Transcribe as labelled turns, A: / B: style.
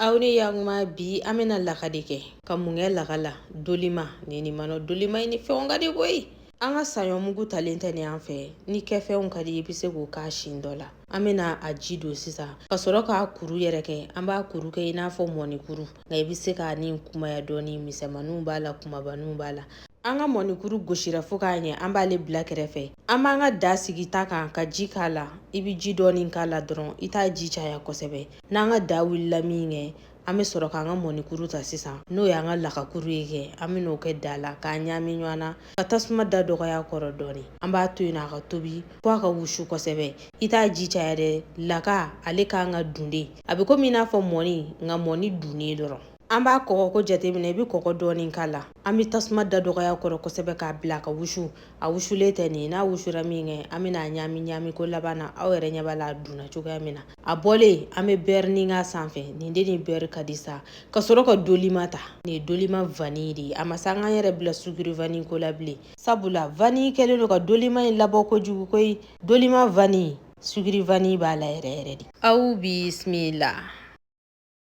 A: Auni yang ma bi amena lakadike kamunge lakala dolima nini mano dolima ini feonga de boy anga sayo mugu talente ni anfe ni kefe on kadi ibise go ka shindola amena ajido sisa kasoro ka kuru yereke amba kuru ke ina fo moni kuru na ibise ka ni kuma ya doni misemanu bala kuma banu bala anga moni kuru goshira fo ka nye amba le bila kerefe amba anga da sigita kan ka ji kala ibi ji doni kala dron ita ji chaya kosebe na anga da willa minge ame soro ka anga moni kuru ta sisan no ya anga laka kuru yeke ame no ke dala ka nyami nywana ka tasuma da dogaya koro doni amba to ina ka tobi po ka wushu kosebe ita ji chaya de laka ale ka anga dunde abe ko mina fo moni nga moni duni dron amba ko jate mine bi koko doni kala ami tasuma da dogaya koro kosebe ka bila ka wushu a wushu lete ni na wushu raminge amina nyami ko labana awere nyabala duna chuga mina a bole ame berni nga sanfe ni ndeni ber kadisa kasoro ko dolima ta ni dolima vanidi ama sanga yere bila sugiri vani ko labli sabula vani kele no ka dolima in labo ko jugu koy dolima vani sugiri vani bala yere di au bismillah